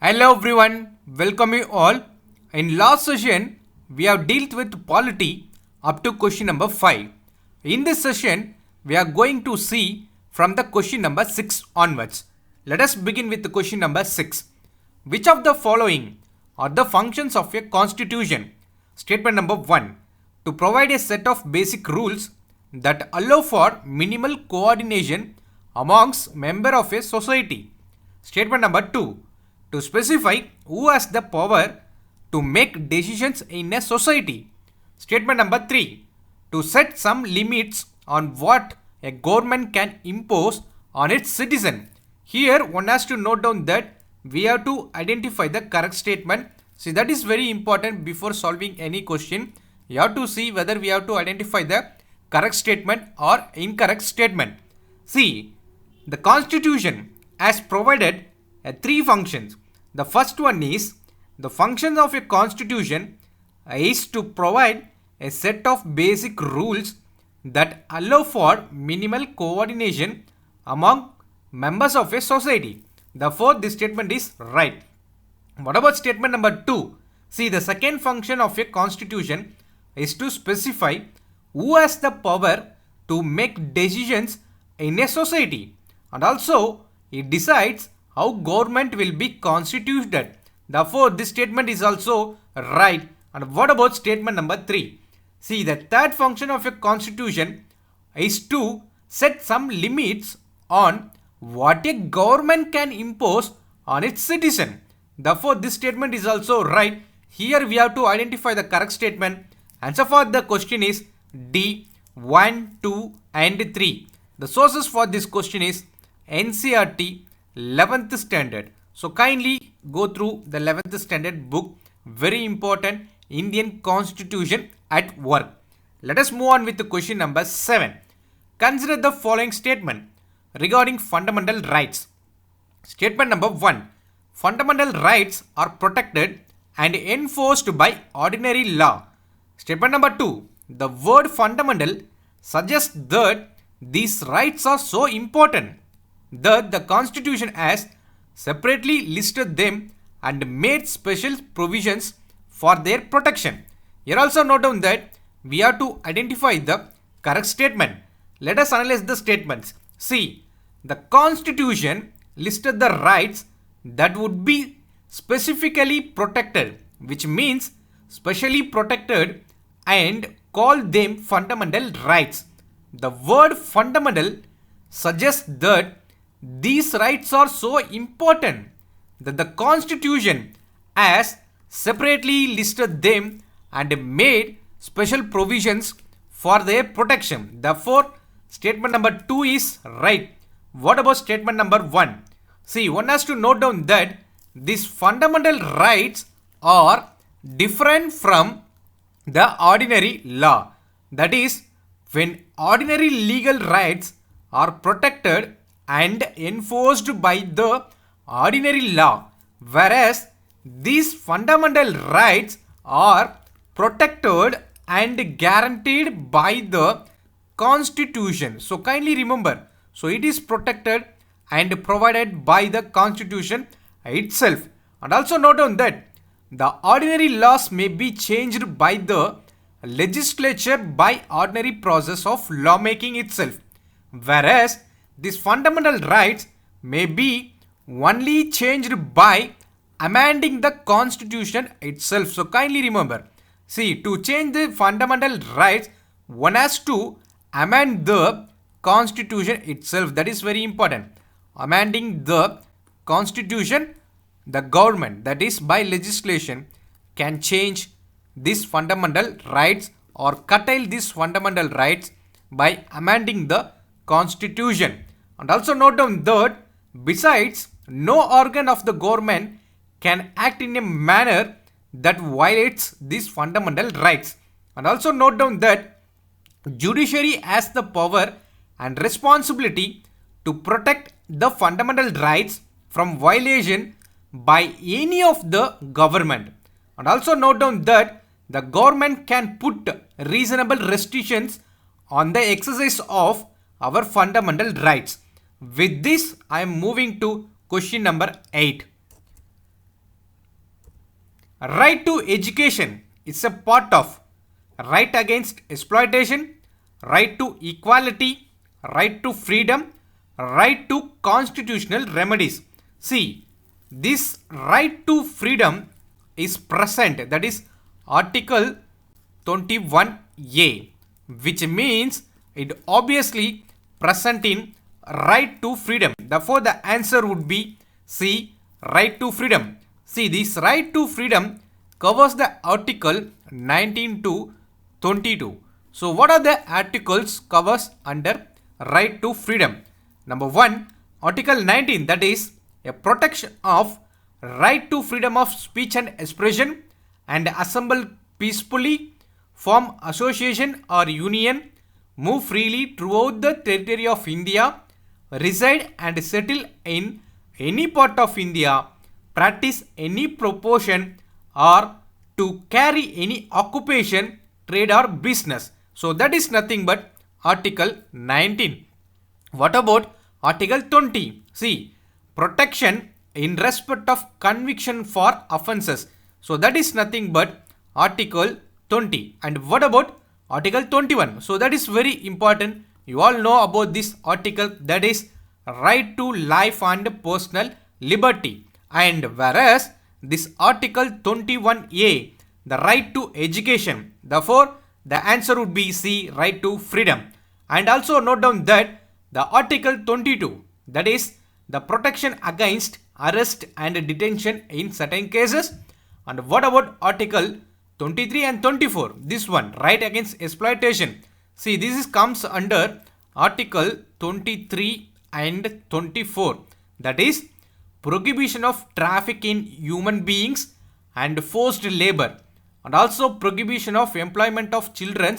Hello everyone, welcome you all. In last session, we have dealt with polity up to question number 5. In this session, we are going to see from the question number 6 onwards. Let us begin with the question number 6. Which of the following are the functions of a constitution? Statement number 1. To provide a set of basic rules that allow for minimal coordination amongst members of a society. Statement number 2. To specify who has the power to make decisions in a society. Statement number 3. To set some limits on what a government can impose on its citizen. Here one has to note down that we have to identify the correct statement. See, that is very important before solving any question. You have to see whether we have to identify the correct statement or incorrect statement. See, the constitution has provided three functions. The first one is the function of a constitution is to provide a set of basic rules that allow for minimal coordination among members of a society. Therefore, this statement is right. What about statement number 2? See, the second function of a constitution is to specify who has the power to make decisions in a society, and also it decides how government will be constituted. Therefore, this statement is also right. And what about statement number 3? See, the third function of a constitution is to set some limits on what a government can impose on its citizen. Therefore, this statement is also right. Here we have to identify the correct statement. Answer for the question is D, 1, 2 and 3. The sources for this question is NCERT 11th standard. So kindly go through the 11th standard book. Very important, Indian Constitution at work. Let us move on with the question number 7. Consider the following statement regarding fundamental rights. Statement number 1. Fundamental rights are protected and enforced by ordinary law. Statement number 2. The word fundamental suggests that these rights are so important that the constitution has separately listed them and made special provisions for their protection. Here also note down that we have to identify the correct statement. Let us analyze the statements. See, the constitution listed the rights that would be specifically protected, which means specially protected, and call them fundamental rights. The word fundamental suggests that these rights are so important that the constitution has separately listed them and made special provisions for their protection. Therefore, statement number 2 is right. What about statement number 1? See, one has to note down that these fundamental rights are different from the ordinary law. That is, when ordinary legal rights are protected and enforced by the ordinary law, whereas these fundamental rights are protected and guaranteed by the constitution. So kindly remember, so it is protected and provided by the constitution itself. And also note on that the ordinary laws may be changed by the legislature by ordinary process of lawmaking itself, whereas these fundamental rights may be only changed by amending the constitution itself. So kindly remember, see, to change the fundamental rights, one has to amend the constitution itself. That is very important. Amending the constitution, the government, that is by legislation, can change these fundamental rights or curtail these fundamental rights by amending the constitution. And also note down that besides, no organ of the government can act in a manner that violates these fundamental rights. And also note down that judiciary has the power and responsibility to protect the fundamental rights from violation by any of the government. And also note down that the government can put reasonable restrictions on the exercise of our fundamental rights. With this, I am moving to question number 8. Right to education is a part of right against exploitation, right to equality, right to freedom, right to constitutional remedies. See, this right to freedom is present, that is Article 21A, which means it obviously present in right to freedom. Therefore, the answer would be C, right to freedom. See, this right to freedom covers the article 19 to 22. So, what are the articles covers under right to freedom? Number 1, Article 19, that is a protection of right to freedom of speech and expression and assemble peacefully, form association or union, move freely throughout the territory of India, reside and settle in any part of India, practice any profession or to carry any occupation, trade or business. So that is nothing but Article 19. What about Article 20? See, protection in respect of conviction for offences. So that is nothing but Article 20. And what about Article 21? So that is very important. You all know about this article, that is right to life and personal liberty. And whereas this Article 21A, the right to education. Therefore, the answer would be C, right to freedom. And also note down that the Article 22, that is the protection against arrest and detention in certain cases. And what about Article 23 and 24? This one, right against exploitation. See, this comes under Article 23 and 24. That is prohibition of traffic in human beings and forced labor, and also prohibition of employment of children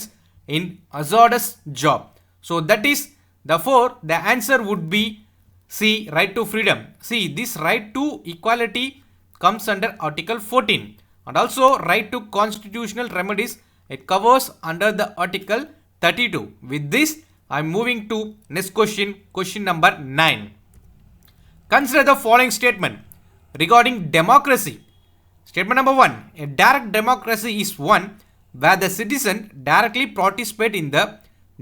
in hazardous job. So that is, therefore the answer would be C, right to freedom. See, this right to equality comes under Article 14, and also right to constitutional remedies, it covers under the Article 32. With this, I am moving to next question, question number 9. Consider the following statement regarding democracy. Statement number 1. A direct democracy is one where the citizen directly participate in the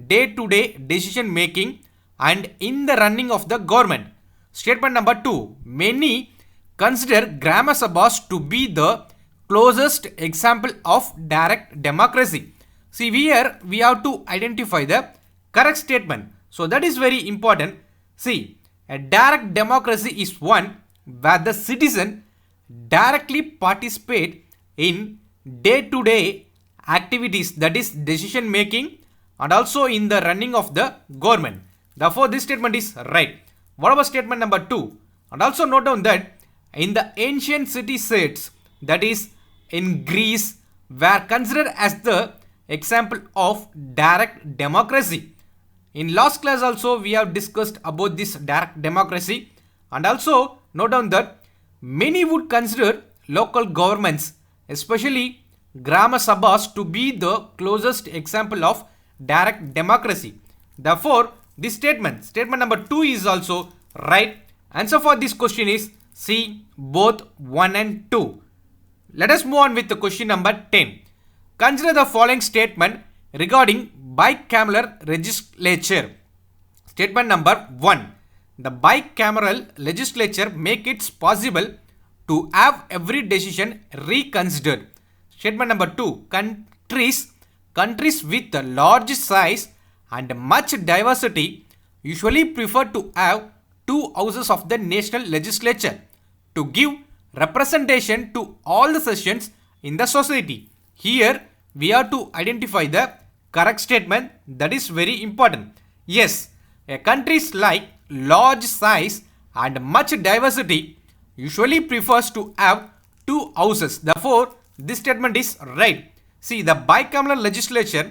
day-to-day decision making and in the running of the government. Statement number 2. Many consider Gram Sabhas to be the closest example of direct democracy. See, here we have to identify the correct statement. So that is very important. See, a direct democracy is one where the citizen directly participate in day-to-day activities, that is decision making and also in the running of the government. Therefore, this statement is right. What about statement number 2? And also note down that in the ancient city states, that is in Greece, were considered as the example of direct democracy. In last class also we have discussed about this direct democracy, and also note down that many would consider local governments, especially Gram Sabhas, to be the closest example of direct democracy. Therefore, this statement number 2 is also right. Answer for this question is C, both 1 and 2. Let us move on with the question number 10. Consider the following statement regarding bicameral legislature. Statement number 1. The bicameral legislature make it possible to have every decision reconsidered. Statement number 2. Countries with a large size and much diversity usually prefer to have two houses of the national legislature to give representation to all the sections in the society. Here we have to identify the correct statement, that is very important. Yes, a countries like large size and much diversity usually prefers to have two houses. Therefore, this statement is right. See, the bicameral legislature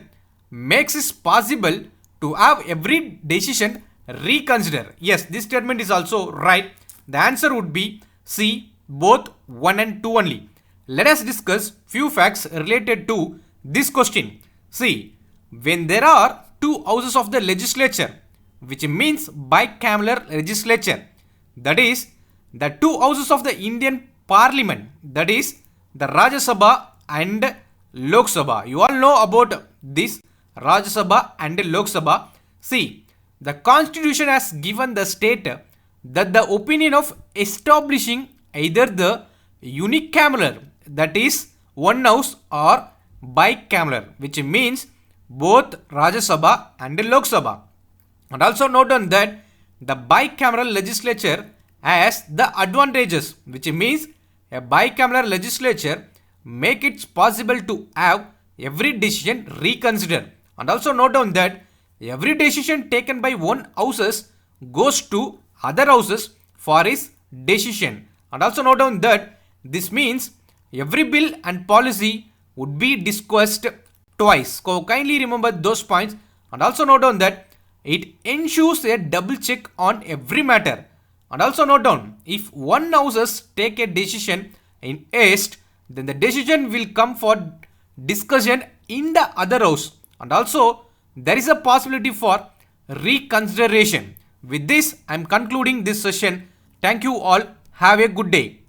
makes it possible to have every decision reconsidered. Yes, this statement is also right. The answer would be C, both 1 and 2 only. Let us discuss few facts related to this question. See, when there are two houses of the legislature, which means bicameral legislature, that is the two houses of the Indian Parliament, that is the Rajya Sabha and Lok Sabha. You all know about this Rajya Sabha and Lok Sabha. See, the constitution has given the state that the opinion of establishing either the unicameral, that is one house, or bicameral, which means both Rajya Sabha and Lok Sabha. And also note on that the bicameral legislature has the advantages, which means a bicameral legislature make it possible to have every decision reconsidered. And also note down that every decision taken by one houses goes to other houses for its decision. And also note down that this means every bill and policy would be discussed twice. So kindly remember those points. And also note down that it ensures a double check on every matter. And also note down, if one houses take a decision in haste, then the decision will come for discussion in the other house. And also there is a possibility for reconsideration. With this, I am concluding this session. Thank you all. Have a good day.